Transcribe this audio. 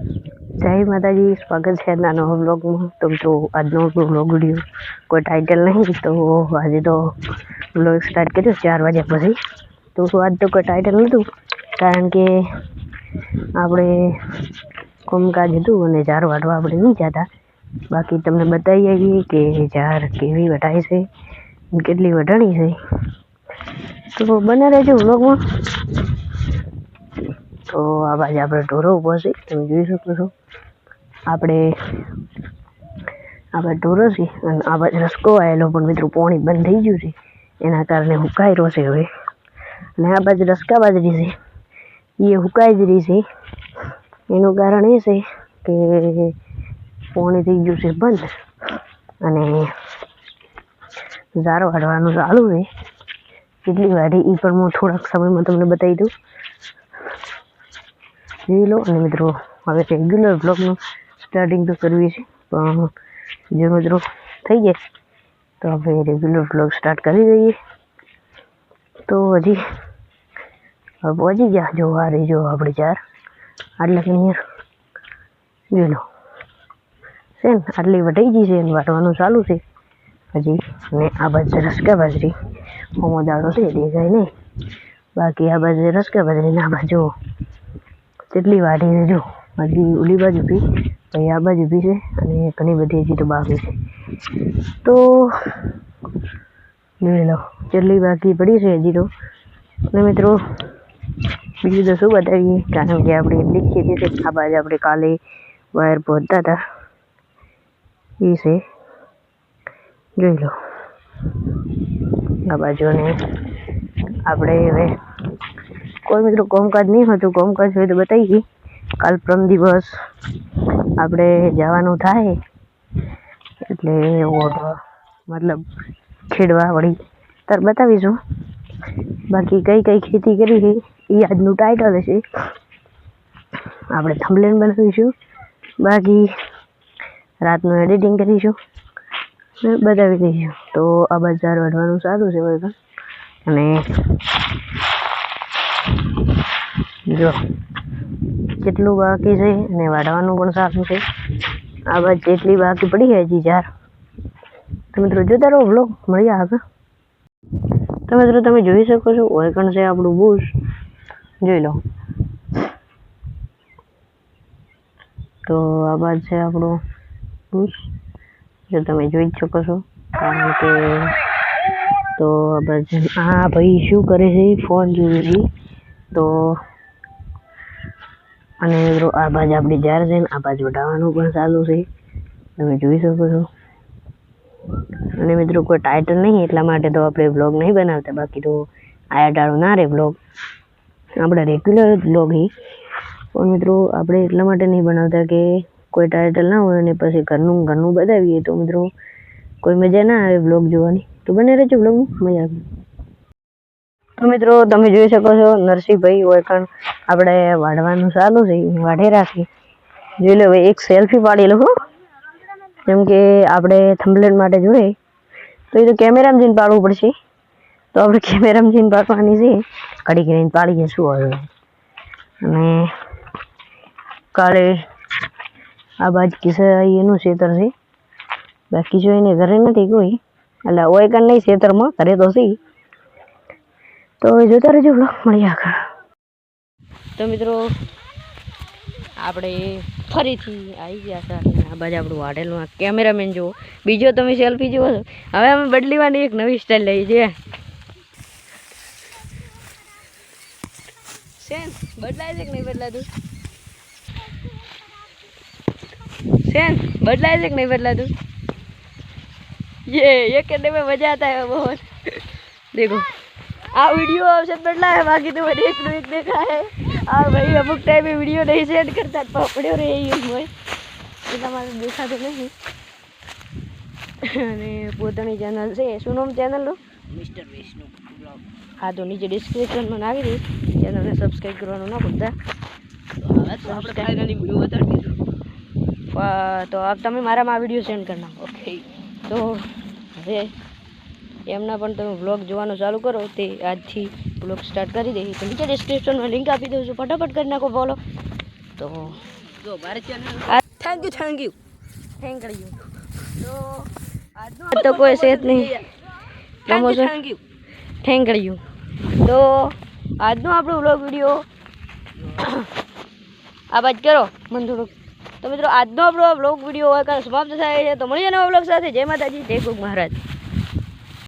जय माताजी, स्वागत है नानो व्लॉग में। तो મિત્રો આજનો વ્લોગ વિડીયો કોઈ ટાઇટલ નહીં, તો આજે તો વ્લોગ સ્ટાર્ટ કર્યો 4 વાગ્યા પછી। તો આજ તો કોઈ ટાઇટલ નહોતું, કારણ કે આપણે કોમકાજ હતું અને ઝાર વાટવા આપણે નહીં જતા। બાકી તમને બતાવી આવીએ કે ઝાર કેવી વટાય છે, કેટલી વટાણી છે, તો બને રહેજો વ્લોગમાં। તો આ બાજુ આપણે ઢોરો ઊભો છે, તમે જોઈ શકો છો। આપણે ઢોરો છે અને આ બાજુ રસ્કો આવેલો, પણ મિત્રો પાણી બંધ થઈ ગયું છે, એના કારણે હુકાઈ રહ્યો છે હવે। અને આ બાજુ રસ્કા બાજરી છે, એ હુકાઈ જ રહી છે। એનું કારણ એ છે કે પાણી થઈ ગયું છે બંધ, અને ઝાર વાઢવાનું ચાલુ છે। કેટલી વાઢી એ પણ હું થોડાક સમયમાં તમને બતાવી દઉં, જોઈ લો। અને મિત્રો હવે રેગ્યુલર બ્લોગનું સ્ટાર્ટિંગ તો કરવી છે, પણ જો મિત્રો થઈ જાય તો આપણે રેગ્યુલર બ્લોગ સ્ટાર્ટ કરી દઈએ। તો હજી પહોંચી ગયા, જો આ રહી જો આપણે ઝાર આટલા ક્લિયર જોઈ લો છે ને, આટલી વટાઈ ગઈ છે અને વાટવાનું ચાલુ છે હજી। અને આ બાજુ રસકા બાજરી હોમો દાડો છે, દેખાય નહીં, બાકી આ બાજુ રસકા બાજરી, આ બાજુ કેટલી વાટી છે, જો હજી ઓલી બાજુ બી, પછી આ બાજુ બી છે, અને ઘણી બધી હજી તો બાકી છે। તો જોઈ લો કેટલી બાકી પડી છે હજી તો। અને મિત્રો બીજું તો શું બતાવીએ, કારણ કે આપણે એટલી જ ખેતી છે। આ બાજુ આપણે કાલે વાયર પહોંચતા હતા એ છે, જોઈ લો આ બાજુ। અને આપણે હવે કોઈ મિત્રો કામકાજ નહીં હતું, કામકાજ હોય તો બતાવીએ। કાલ પ્રમ દિવસ આપણે જવાનું થાય, એટલે ઓઢવા મતલબ ખેડવા વળી તાર બતાવીશું। બાકી કઈ કઈ ખેતી કરી છે એ આજનું ટાઇટલ હશે, આપણે થંબનેલ બનાવીશું, બાકી રાતનું એડિટિંગ કરીશું, બતાવી દઈશું। તો આ બજાર વાઢવાનું સારું છે હવે, અને જો કેટલું બાકી છે અને વાઢવાનું પણ સારું છે। આ બાજુ જેટલી બાકી પડી છે હજી ઝાર, તો મિત્રો જોતા રહો વ્લોગ, મળીએ આગળ। તો મિત્રો તમે જોઈ શકો છો ઓયકણ છે આપણું બુશ, જોઈ લો। તો આ બાજુ છે આપણું બુશ, જો તમે જોઈ જ શકો છો, કારણ કે તો આ બાજુ આ ભાઈ શું કરે છે, ફોન જોવે છે। તો અને મિત્રો આ બાજુ આપણી ઝાર છે ને આ બાજુ વટાવવાનું પણ ચાલુ છે, તમે જોઈ શકો છો। અને મિત્રો કોઈ ટાઇટલ નહીં એટલા માટે તો આપણે બ્લોગ નહીં બનાવતા, બાકી તો આયા ટાળું ના રહે બ્લોગ, આપણે રેગ્યુલર બ્લોગ હી। પણ મિત્રો આપણે એટલા માટે નહીં બનાવતા કે કોઈ ટાઇટલ ના હોય અને પછી ઘરનું બતાવીએ તો મિત્રો કોઈ મજા ના આવે બ્લોગ જોવાની। તો બને રહેજો બ્લોગમાં, મજા આવે। તો મિત્રો તમે જોઈ શકો છો નરસિંહભાઈ ઓયકણ આપણે વાઢવાનું ચાલુ છે, વાઢે રાખી, જોઈ લો। હવે એક સેલ્ફી પાડી લો, કેમ કે આપણે થંબનેલ માટે જોઈએ તો એ તો કેમેરામાં જઈને પાડવું પડશે, તો આપણે કેમેરામાં જઈને પાડવાની છે, ઘડી કરીને પાડીએ શું હવે। અને કાલે આ બાજુ કિસ્સા એનું ખેતર છે, બાકી જો એને ઘરે નથી કોઈ, એટલે ઓયકણ નહીં ખેતરમાં, ઘરે તો છે। તો જોતા રહેજો બ્લોગ, મળીએ આગળ। તો મિત્રો આપણે ફરીથી આવી ગયા છે, આ બાજુ આપણું વાઢેલું કેમેરામેન જુઓ, બીજો તમે સેલ્ફી જુઓ છો। હવે અમે બદલીવાની એક નવી સ્ટાઇલ લઈ છે, સેન બદલાય છે કે નહીં બદલાતું, સેન બદલાય છે કે નહીં બદલાતું, ये करने में मजा आता है बहुत। देखो આ वीडियो આવશે બદલા है, बाकी तो मैंने एक देखा है। આ ભાઈ અમુક ટાઈમે વિડીયો નહીં સેન્ડ કરતા, પકડ્યો રે એ હોય એટલા માટે દેખાતો નહીં। અને પોતાની ચેનલ છે, શું નામ ચેનલનું? Mister Vishnu blog. હા, તો નીચે ડિસ્ક્રિપ્શનમાં નાખી દઈશ, ચેનલને સબસ્ક્રાઈબ કરવાનું ના ભૂલતા। તો તમે મારામાં આ વિડીયો સેન્ડ કરી નાખો, ઓકે। તો હવે એમના પણ તમે વ્લોગ જોવાનું ચાલુ કરો, તે આજથી વ્લોગ સ્ટાર્ટ કરી દઈએ। તો નીચે ડિસ્ક્રિપ્શનમાં લિંક આપી દઉં છું, ફટાફટ કરી નાખો ફોલો। તો જો Bharat channel thank you thank you તો આજનો તો કોઈ સેટ નહીં પ્રમોશન થેન્ક યુ તો આજનો આપણો વ્લોગ વિડીયો આ બાદ કરો મન થોડુંક તો મિત્રો આજનો આપણો વ્લોગ વિડીયો સમાપ્ત થાય છે તો મળીએ નવા વ્લોગ સાથે જય માતાજી જય ગોગ મહારાજ